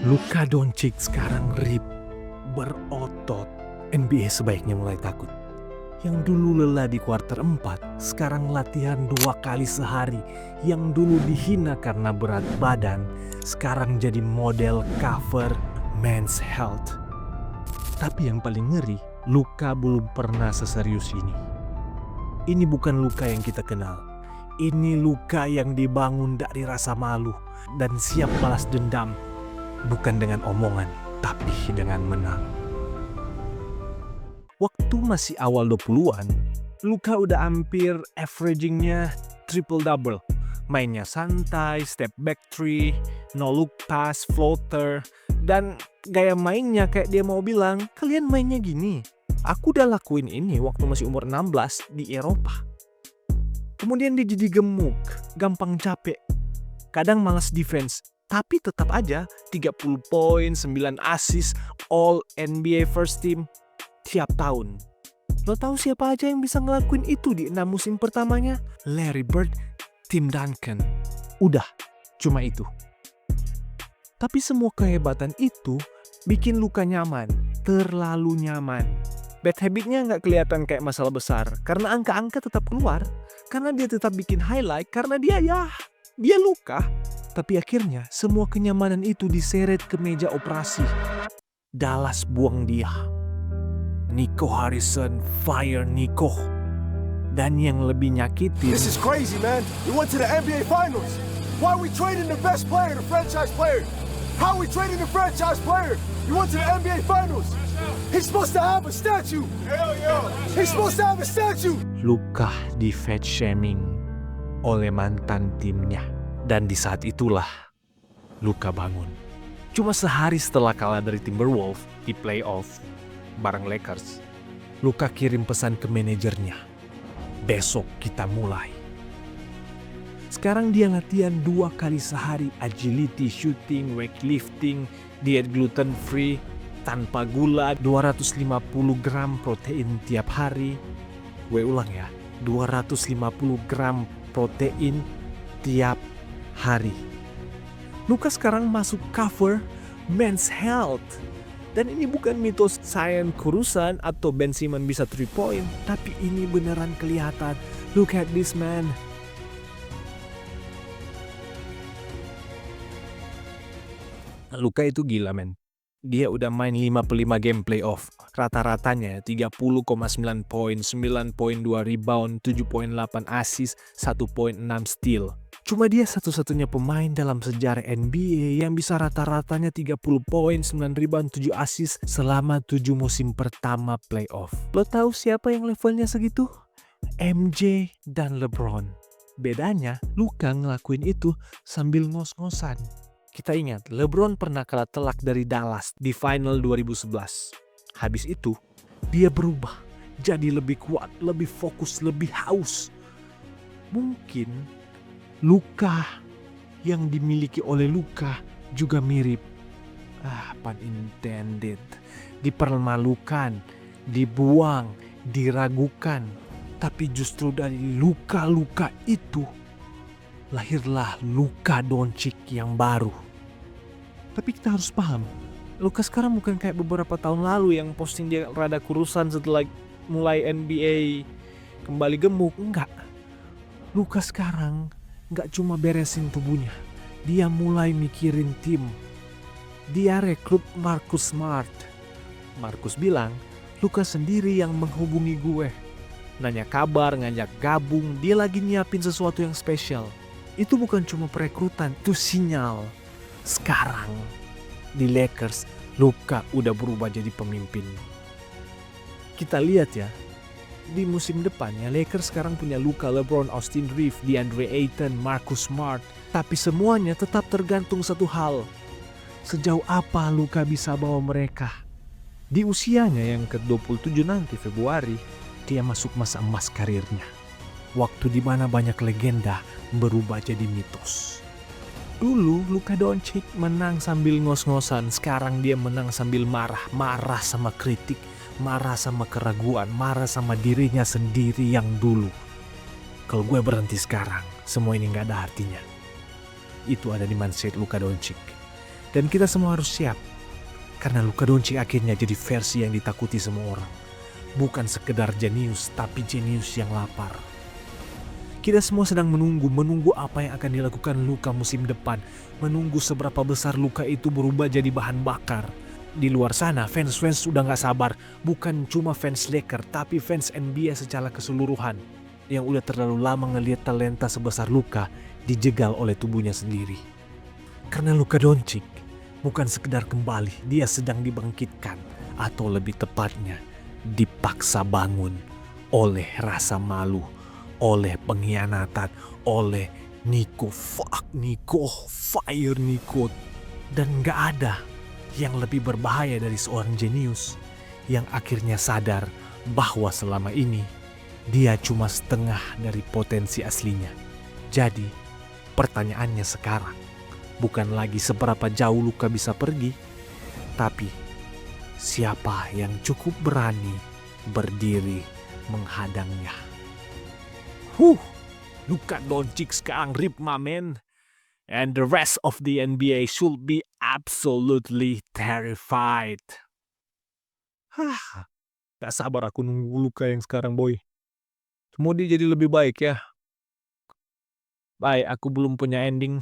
Luka Doncic sekarang rip, berotot. NBA sebaiknya mulai takut. Yang dulu lelah di kuarter 4, sekarang latihan 2 kali sehari. Yang dulu dihina karena berat badan, sekarang jadi model cover Men's Health. Tapi yang paling ngeri, Luka belum pernah seserius ini. Ini bukan Luka yang kita kenal. Ini Luka yang dibangun dari rasa malu dan siap balas dendam. Bukan dengan omongan, tapi dengan menang. Waktu masih awal 20-an, Luka udah hampir averagingnya triple-double. Mainnya santai, step back three, no look pass, floater. Dan gaya mainnya kayak dia mau bilang, kalian mainnya gini. Aku udah lakuin ini waktu masih umur 16 di Eropa. Kemudian dia jadi gemuk, gampang capek. Kadang malas defense. Tapi tetap aja 30 poin, 9 assist, all NBA first team tiap tahun. Lo tahu siapa aja yang bisa ngelakuin itu di 6 musim pertamanya? Larry Bird, Tim Duncan. Udah, cuma itu. Tapi semua kehebatan itu bikin Luka nyaman, terlalu nyaman. Bad habitnya nggak kelihatan kayak masalah besar, karena angka-angka tetap keluar. Karena dia tetap bikin highlight, karena dia Luka. Tapi akhirnya semua kenyamanan itu diseret ke meja operasi. Dallas buang dia. Nico Harrison fire Nico. Dan yang lebih nyakitin, This is crazy, man. We went to the NBA Finals. Why are we trading the best player, the franchise player? How are we trading the franchise player? We went to the NBA Finals. He's supposed to have a statue. Hell yeah. He's supposed to have a statue. Luka di fat shaming oleh mantan timnya. Dan di saat itulah Luka bangun. Cuma sehari setelah kalah dari Timberwolves di playoff bareng Lakers, Luka kirim pesan ke manajernya. Besok kita mulai. Sekarang dia latihan 2 kali sehari, agility, shooting, weightlifting, diet gluten free, tanpa gula, 250 gram protein tiap hari. Gue ulang ya, 250 gram protein tiap hari. Luka sekarang masuk cover Men's Health. Dan ini bukan mitos Zion kurusan atau Ben Simmons bisa 3 point. Tapi ini beneran kelihatan. Look at this man. Luka itu gila men. Dia udah main 55 game playoff. Rata-ratanya 30,9 poin, 9.2 rebound, 7.8 assist, 1.6 steal. Cuma dia satu-satunya pemain dalam sejarah NBA yang bisa rata-ratanya 30 poin, 9 rebound, 7 assist selama 7 musim pertama playoff. Lo tahu siapa yang levelnya segitu? MJ dan LeBron. Bedanya, Luka ngelakuin itu sambil ngos-ngosan. Kita ingat, LeBron pernah kalah telak dari Dallas di final 2011. Habis itu, dia berubah. Jadi lebih kuat, lebih fokus, lebih haus. Mungkin Luka yang dimiliki oleh Luka juga mirip. Pun intended. Dipermalukan, dibuang, diragukan. Tapi justru dari luka-luka itu, lahirlah Luka Doncic yang baru. Tapi kita harus paham, Luka sekarang bukan kayak beberapa tahun lalu yang posting dia rada kurusan setelah mulai NBA kembali gemuk. Enggak. Luka sekarang gak cuma beresin tubuhnya, dia mulai mikirin tim. Dia rekrut Marcus Smart. Marcus bilang, Luka sendiri yang menghubungi gue. Nanya kabar, ngajak gabung, dia lagi nyiapin sesuatu yang spesial. Itu bukan cuma perekrutan, itu sinyal. Sekarang di Lakers, Luka udah berubah jadi pemimpin. Kita lihat ya, di musim depan ya Lakers sekarang punya Luka, LeBron, Austin Reeves, DeAndre Ayton, Marcus Smart. Tapi semuanya tetap tergantung satu hal. Sejauh apa Luka bisa bawa mereka? Di usianya yang ke-27 nanti Februari, dia masuk masa emas karirnya. Waktu di mana banyak legenda berubah jadi mitos. Dulu Luka Doncic menang sambil ngos-ngosan, sekarang dia menang sambil marah sama kritik, marah sama keraguan, marah sama dirinya sendiri yang dulu. Kalau gue berhenti sekarang, semua ini gak ada artinya. Itu ada di mindset Luka Doncic. Dan kita semua harus siap. Karena Luka Doncic akhirnya jadi versi yang ditakuti semua orang. Bukan sekedar jenius, tapi jenius yang lapar. Kita semua sedang menunggu apa yang akan dilakukan Luka musim depan. Menunggu seberapa besar Luka itu berubah jadi bahan bakar. Di luar sana fans-fans sudah gak sabar. Bukan cuma fans Lakers, tapi fans NBA secara keseluruhan. Yang udah terlalu lama ngelihat talenta sebesar Luka dijegal oleh tubuhnya sendiri. Karena Luka Doncic bukan sekedar kembali, dia sedang dibangkitkan. Atau lebih tepatnya, dipaksa bangun oleh rasa malu, oleh pengkhianatan, oleh Nico, fire Nico. Dan gak ada yang lebih berbahaya dari seorang jenius yang akhirnya sadar bahwa selama ini dia cuma setengah dari potensi aslinya. Jadi pertanyaannya sekarang bukan lagi seberapa jauh Luka bisa pergi, tapi siapa yang cukup berani berdiri menghadangnya. Luka Doncic sekarang rip my man. And the rest of the NBA should be absolutely terrified. Gak sabar aku nunggu Luka yang sekarang, boy. Semua dia jadi lebih baik ya. Baik, aku belum punya ending.